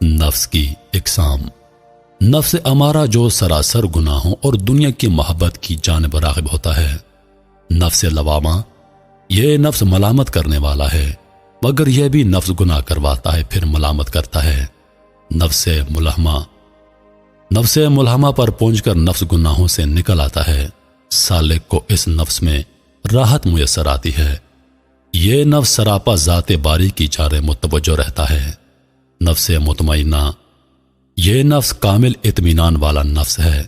نفس کی اقسام۔ نفس امارہ جو سراسر گناہوں اور دنیا کی محبت کی جانب راغب ہوتا ہے۔ نفس لوامہ، یہ نفس ملامت کرنے والا ہے، مگر یہ بھی نفس گناہ کرواتا ہے پھر ملامت کرتا ہے۔ نفس ملہمہ، نفس ملہمہ پر پہنچ کر نفس گناہوں سے نکل آتا ہے۔ سالک کو اس نفس میں راحت میسر آتی ہے۔ یہ نفس سراپا ذات باری کی جانب متوجہ رہتا ہے۔ نفس مطمئنہ، یہ نفس کامل اطمینان والا نفس ہے،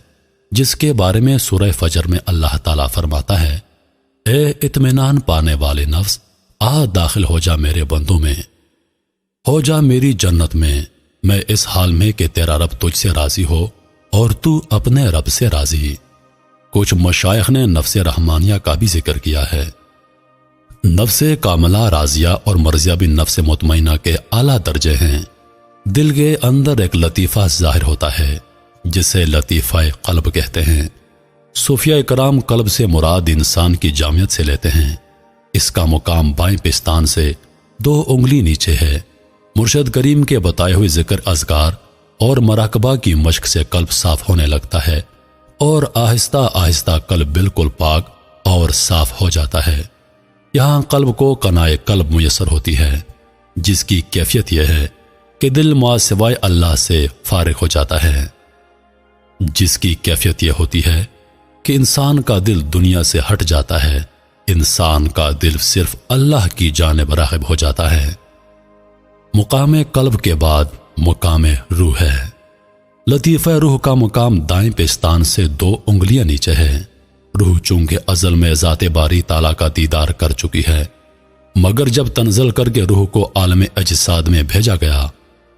جس کے بارے میں سورہ فجر میں اللہ تعالیٰ فرماتا ہے، اے اطمینان پانے والے نفس، آ داخل ہو جا میرے بندوں میں، ہو جا میری جنت میں اس حال میں کہ تیرا رب تجھ سے راضی ہو اور تو اپنے رب سے راضی۔ کچھ مشائخ نے نفس رحمانیہ کا بھی ذکر کیا ہے۔ نفس کاملہ راضیہ اور مرضیہ بھی نفس مطمئنہ کے اعلیٰ درجے ہیں۔ دل کے اندر ایک لطیفہ ظاہر ہوتا ہے جسے لطیفہ قلب کہتے ہیں۔ صوفیہ کرام قلب سے مراد انسان کی جامعیت سے لیتے ہیں۔ اس کا مقام بائیں پستان سے 2 انگلی نیچے ہے۔ مرشد کریم کے بتائے ہوئے ذکر اذکار اور مراقبہ کی مشق سے قلب صاف ہونے لگتا ہے اور آہستہ آہستہ قلب بالکل پاک اور صاف ہو جاتا ہے۔ یہاں قلب کو قناعِ قلب میسر ہوتی ہے، جس کی کیفیت یہ ہے کہ دل ما سوائے اللہ سے فارغ ہو جاتا ہے۔ جس کی کیفیت یہ ہوتی ہے کہ انسان کا دل دنیا سے ہٹ جاتا ہے، انسان کا دل صرف اللہ کی جانب راغب ہو جاتا ہے۔ مقام قلب کے بعد مقام روح ہے۔ لطیفہ روح کا مقام دائیں پستان سے 2 انگلیاں نیچے ہے۔ روح چونکہ ازل میں ذات باری تعالیٰ کا دیدار کر چکی ہے، مگر جب تنزل کر کے روح کو عالم اجساد میں بھیجا گیا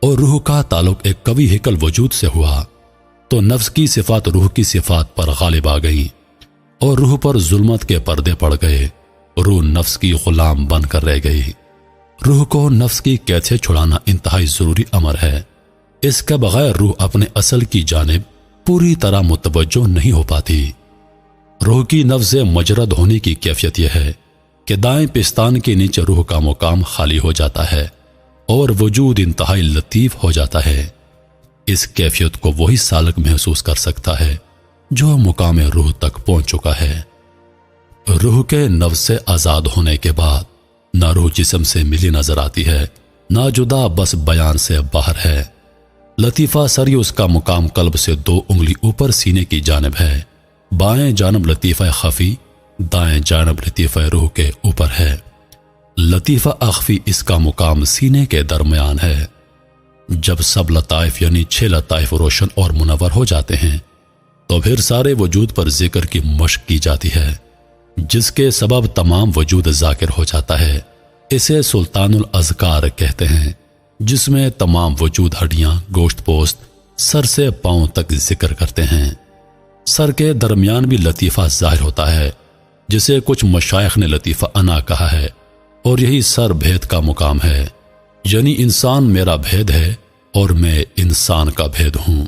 اور روح کا تعلق ایک قوی ہیکل وجود سے ہوا تو نفس کی صفات روح کی صفات پر غالب آ گئیں اور روح پر ظلمت کے پردے پڑ گئے۔ روح نفس کی غلام بن کر رہ گئی۔ روح کو نفس کی قید سے چھڑانا انتہائی ضروری امر ہے۔ اس کے بغیر روح اپنے اصل کی جانب پوری طرح متوجہ نہیں ہو پاتی۔ روح کی نفس سے مجرد ہونے کی کیفیت یہ ہے کہ دائیں پستان کے نیچے روح کا مقام خالی ہو جاتا ہے اور وجود انتہائی لطیف ہو جاتا ہے۔ اس کیفیت کو وہی سالک محسوس کر سکتا ہے جو مقام روح تک پہنچ چکا ہے۔ روح کے نفس سے آزاد ہونے کے بعد نہ روح جسم سے ملی نظر آتی ہے، نہ جدا، بس بیان سے باہر ہے۔ لطیفہ سری اس کا مقام قلب سے 2 انگلی اوپر سینے کی جانب ہے۔ بائیں جانب لطیفہ خفی، دائیں جانب لطیفہ روح کے اوپر ہے۔ لطیفہ اخفی اس کا مقام سینے کے درمیان ہے۔ جب سب لطائف یعنی 6 لطائف روشن اور منور ہو جاتے ہیں تو پھر سارے وجود پر ذکر کی مشق کی جاتی ہے، جس کے سبب تمام وجود ذاکر ہو جاتا ہے۔ اسے سلطان الاذکار کہتے ہیں، جس میں تمام وجود ہڈیاں، گوشت پوست، سر سے پاؤں تک ذکر کرتے ہیں۔ سر کے درمیان بھی لطیفہ ظاہر ہوتا ہے، جسے کچھ مشائخ نے لطیفہ انا کہا ہے، اور یہی سر بھید کا مقام ہے، یعنی انسان میرا بھید ہے اور میں انسان کا بھید ہوں۔